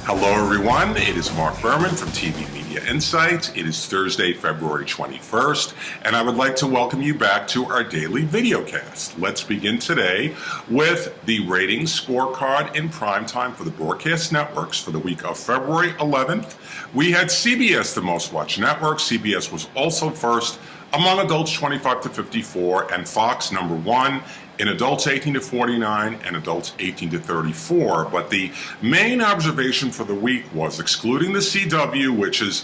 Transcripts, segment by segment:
Hello everyone, it is Marc Berman from TV Media Insights. It is Thursday, February 21st, and I would like to welcome you back to our daily videocast. Let's begin today with the ratings scorecard in primetime for the broadcast networks for the week of February 11th. We had CBS, the most watched network. CBS was also first among adults 25 to 54, and Fox number one in adults 18 to 49 and adults 18 to 34. But the main observation for the week was, excluding the CW, which is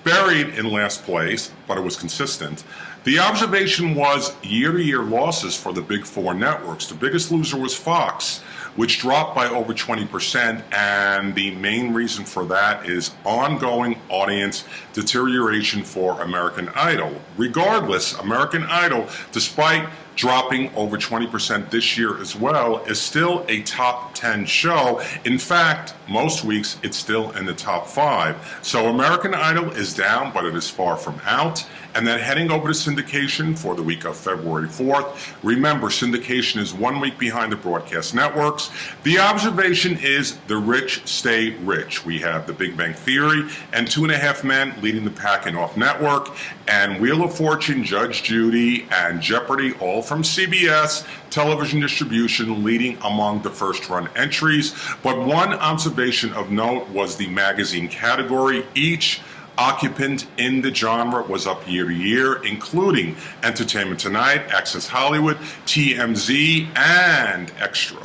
buried in last place, but it was consistent, the observation was year-to-year losses for the big four networks. The biggest loser was Fox, which dropped by over 20%, and the main reason for that is ongoing audience deterioration for American Idol. Regardless, American Idol, despite dropping over 20% this year as well, is still a top 10 show. In fact, most weeks it's still in the top 5. So American Idol is down, but it is far from out. And then heading over to syndication for the week of February 4th. Remember, syndication is 1 week behind the broadcast networks. The observation is the rich stay rich. We have The Big Bang Theory and 2.5 Men leading the pack in off network, and Wheel of Fortune, Judge Judy, and Jeopardy, all from CBS television distribution, leading among the first run entries. But one observation of note was the magazine category. Each occupant in the genre was up year to year, including Entertainment Tonight, Access Hollywood, TMZ, and Extra.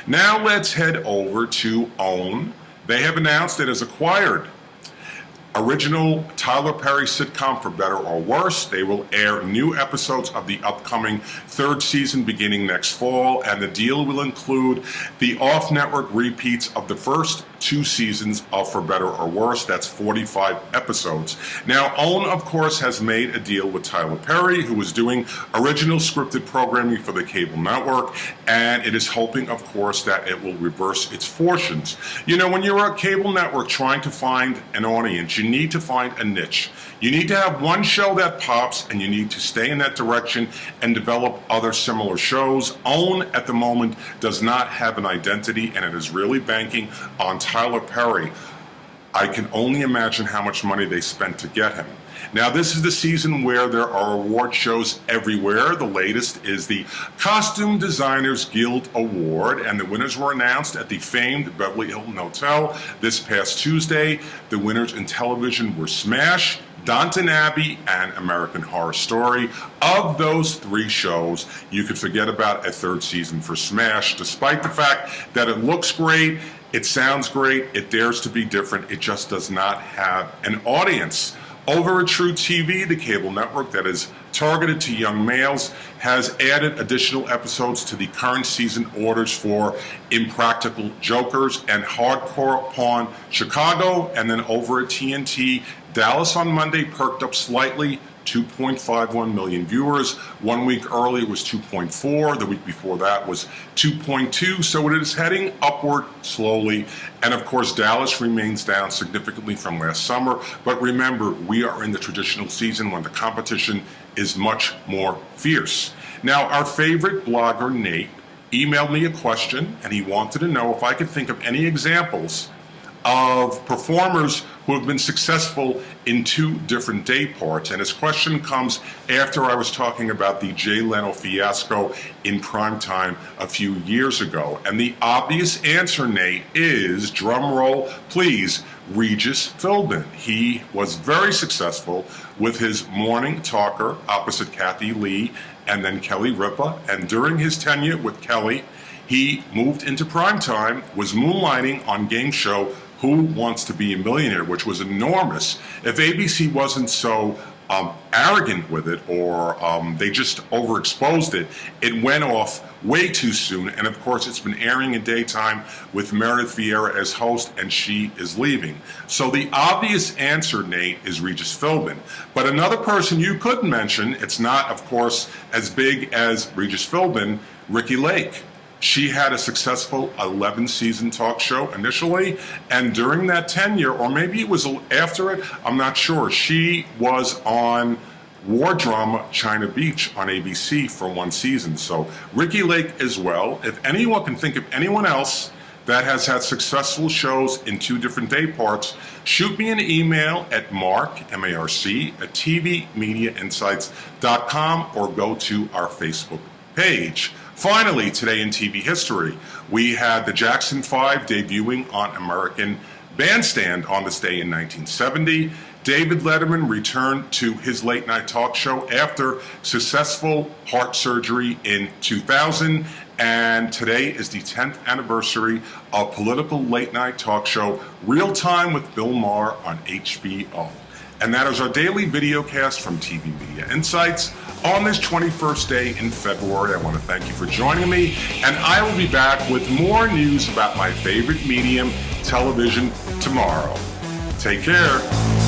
Now let's head over to OWN. They have announced it has acquired original Tyler Perry sitcom For Better or Worse. They will air new episodes of the upcoming third season beginning next fall, and the deal will include the off-network repeats of the first 2 seasons of For Better or Worse. That's 45 episodes. Now, OWN, of course, has made a deal with Tyler Perry, who is doing original scripted programming for the cable network, and it is hoping, of course, that it will reverse its fortunes. You know, when you're a cable network trying to find an audience, you need to find a niche. You need to have one show that pops, and you need to stay in that direction and develop other similar shows. OWN at the moment does not have an identity, and it is really banking on Tyler Perry. I can only imagine how much money they spent to get him. Now, this is the season where there are award shows everywhere. The latest is the Costume Designers Guild Award, and the winners were announced at the famed Beverly Hilton Hotel this past Tuesday. The winners in television were Smash, Downton Abbey, and American Horror Story. Of those 3 shows, you could forget about a third season for Smash, despite the fact that it looks great, it sounds great, it dares to be different, it just does not have an audience. Over at True TV, the cable network that is targeted to young males, has added additional episodes to the current season orders for Impractical Jokers and Hardcore Pawn Chicago. And then over at TNT, Dallas on Monday perked up slightly, 2.51 million viewers. 1 week early it was 2.4. The week before that was 2.2. So it is heading upward slowly. And of course, Dallas remains down significantly from last summer. But remember, we are in the traditional season when the competition is much more fierce. Now, our favorite blogger, Nate, emailed me a question, and he wanted to know if I could think of any examples of performers who have been successful in 2 different day parts. And his question comes after I was talking about the Jay Leno fiasco in primetime a few years ago. And the obvious answer, Nate, is, drum roll please, Regis Philbin. He was very successful with his morning talker opposite Kathy Lee and then Kelly Ripa. And during his tenure with Kelly, he moved into primetime, was moonlighting on game show Who Wants to Be a Millionaire, which was enormous. If ABC wasn't so arrogant with it, or they just overexposed it, it went off way too soon. And of course, it's been airing in daytime with Meredith Vieira as host, and she is leaving. So the obvious answer, Nate, is Regis Philbin. But another person you could mention, it's not, of course, as big as Regis Philbin, Ricki Lake. She had a successful 11-season talk show initially, and during that tenure, or maybe it was after it, I'm not sure, she was on war drama China Beach on ABC for 1 season. So Ricki Lake as well. If anyone can think of anyone else that has had successful shows in 2 different day parts, shoot me an email at marc, M-A-R-C, at tvmediainsights.com or go to our Facebook page. Finally, today in TV history, we had the Jackson 5 debuting on American Bandstand on this day in 1970. David Letterman returned to his late night talk show after successful heart surgery in 2000. And today is the 10th anniversary of political late night talk show Real Time with Bill Maher on HBO. And that is our daily video cast from TV Media Insights on this 21st day in February. I want to thank you for joining me, and I will be back with more news about my favorite medium, television, tomorrow. Take care.